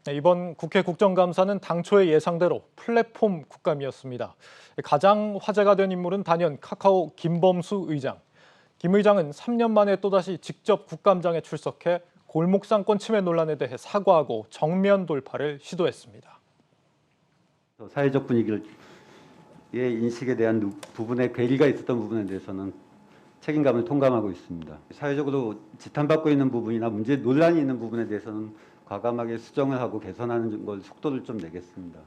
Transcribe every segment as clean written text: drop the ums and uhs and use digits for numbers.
네, 이번 국회 국정감사는 당초의 예상대로 플랫폼 국감이었습니다. 가장 화제가 된 인물은 단연 카카오 김범수 의장. 김 의장은 3년 만에 또다시 직접 국감장에 출석해 골목상권 침해 논란에 대해 사과하고 정면 돌파를 시도했습니다. 사회적 분위기의 인식에 대한 부분에 괴리가 있었던 부분에 대해서는 책임감을 통감하고 있습니다. 사회적으로 지탄받고 있는 부분이나 논란이 있는 부분에 대해서는 과감하게 수정을 하고 개선하는 걸 속도를 좀 내겠습니다.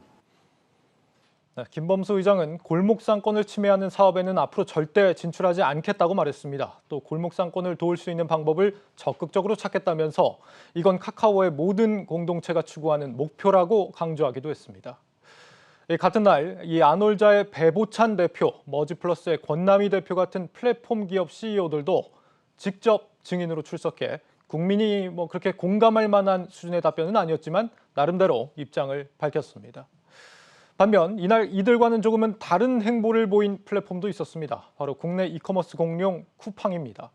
김범수 의장은 골목상권을 침해하는 사업에는 앞으로 절대 진출하지 않겠다고 말했습니다. 또 골목상권을 도울 수 있는 방법을 적극적으로 찾겠다면서 이건 카카오의 모든 공동체가 추구하는 목표라고 강조하기도 했습니다. 같은 날 이 아놀자의 배보찬 대표, 머지플러스의 권남희 대표 같은 플랫폼 기업 CEO들도 직접 증인으로 출석해 국민이 그렇게 공감할 만한 수준의 답변은 아니었지만 나름대로 입장을 밝혔습니다. 반면 이날 이들과는 조금은 다른 행보를 보인 플랫폼도 있었습니다. 바로 국내 이커머스 공룡 쿠팡입니다.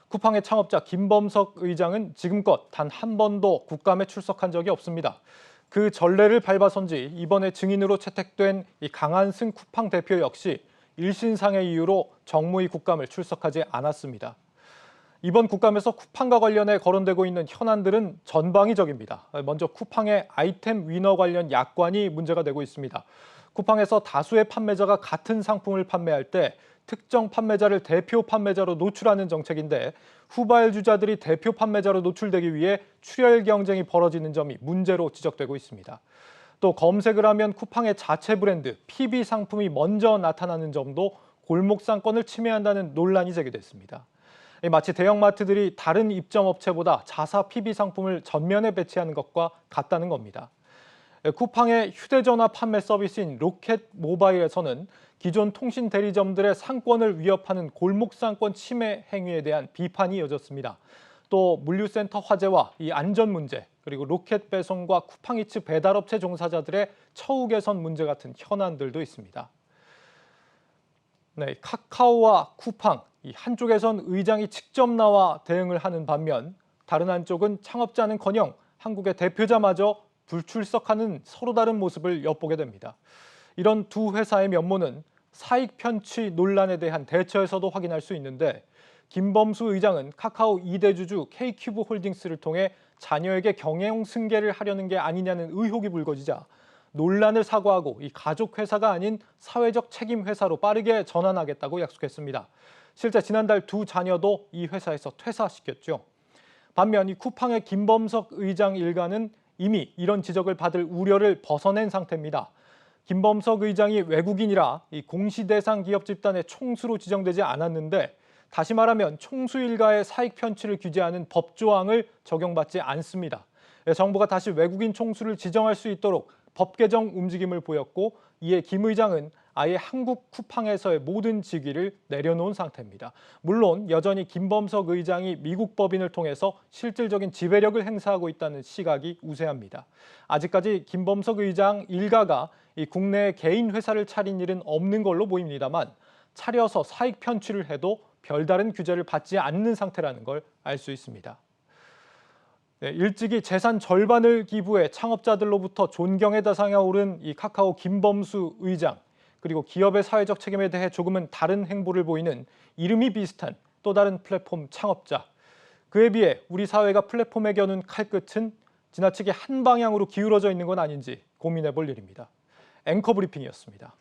쿠팡의 창업자 김범석 의장은 지금껏 단 한 번도 국감에 출석한 적이 없습니다. 그 전례를 밟아선지 이번에 증인으로 채택된 이 강한승 쿠팡 대표 역시 일신상의 이유로 정무위 국감을 출석하지 않았습니다. 이번 국감에서 쿠팡과 관련해 거론되고 있는 현안들은 전방위적입니다. 먼저 쿠팡의 아이템 위너 관련 약관이 문제가 되고 있습니다. 쿠팡에서 다수의 판매자가 같은 상품을 판매할 때 특정 판매자를 대표 판매자로 노출하는 정책인데 후발주자들이 대표 판매자로 노출되기 위해 출혈 경쟁이 벌어지는 점이 문제로 지적되고 있습니다. 또 검색을 하면 쿠팡의 자체 브랜드 PB 상품이 먼저 나타나는 점도 골목상권을 침해한다는 논란이 제기됐습니다. 마치 대형마트들이 다른 입점업체보다 자사 PB 상품을 전면에 배치하는 것과 같다는 겁니다. 쿠팡의 휴대전화 판매 서비스인 로켓 모바일에서는 기존 통신 대리점들의 상권을 위협하는 골목상권 침해 행위에 대한 비판이 이어졌습니다. 또 물류센터 화재와 이 안전 문제, 그리고 로켓 배송과 쿠팡이츠 배달업체 종사자들의 처우 개선 문제 같은 현안들도 있습니다. 네, 카카오와 쿠팡, 이 한쪽에선 의장이 직접 나와 대응을 하는 반면 다른 한쪽은 창업자는커녕 한국의 대표자마저 불출석하는 서로 다른 모습을 엿보게 됩니다. 이런 두 회사의 면모는 사익 편취 논란에 대한 대처에서도 확인할 수 있는데 김범수 의장은 카카오 2대 주주 K큐브 홀딩스를 통해 자녀에게 경영 승계를 하려는 게 아니냐는 의혹이 불거지자 논란을 사과하고 이 가족 회사가 아닌 사회적 책임 회사로 빠르게 전환하겠다고 약속했습니다. 실제 지난달 두 자녀도 이 회사에서 퇴사시켰죠. 반면 이 쿠팡의 김범석 의장 일가는 이미 이런 지적을 받을 우려를 벗어낸 상태입니다. 김범석 의장이 외국인이라 이 공시 대상 기업 집단의 총수로 지정되지 않았는데 다시 말하면 총수 일가의 사익 편취를 규제하는 법 조항을 적용받지 않습니다. 정부가 다시 외국인 총수를 지정할 수 있도록 법 개정 움직임을 보였고 이에 김 의장은 아예 한국 쿠팡에서의 모든 직위를 내려놓은 상태입니다. 물론 여전히 김범석 의장이 미국 법인을 통해서 실질적인 지배력을 행사하고 있다는 시각이 우세합니다. 아직까지 김범석 의장 일가가 이 국내에 개인 회사를 차린 일은 없는 걸로 보입니다만 차려서 사익 편취를 해도 별다른 규제를 받지 않는 상태라는 걸 알 수 있습니다. 네, 일찍이 재산 절반을 기부해 창업자들로부터 존경의 대상에 오른 이 카카오 김범수 의장, 그리고 기업의 사회적 책임에 대해 조금은 다른 행보를 보이는 이름이 비슷한 또 다른 플랫폼 창업자. 그에 비해 우리 사회가 플랫폼에 겨눈 칼끝은 지나치게 한 방향으로 기울어져 있는 건 아닌지 고민해 볼 일입니다. 앵커 브리핑이었습니다.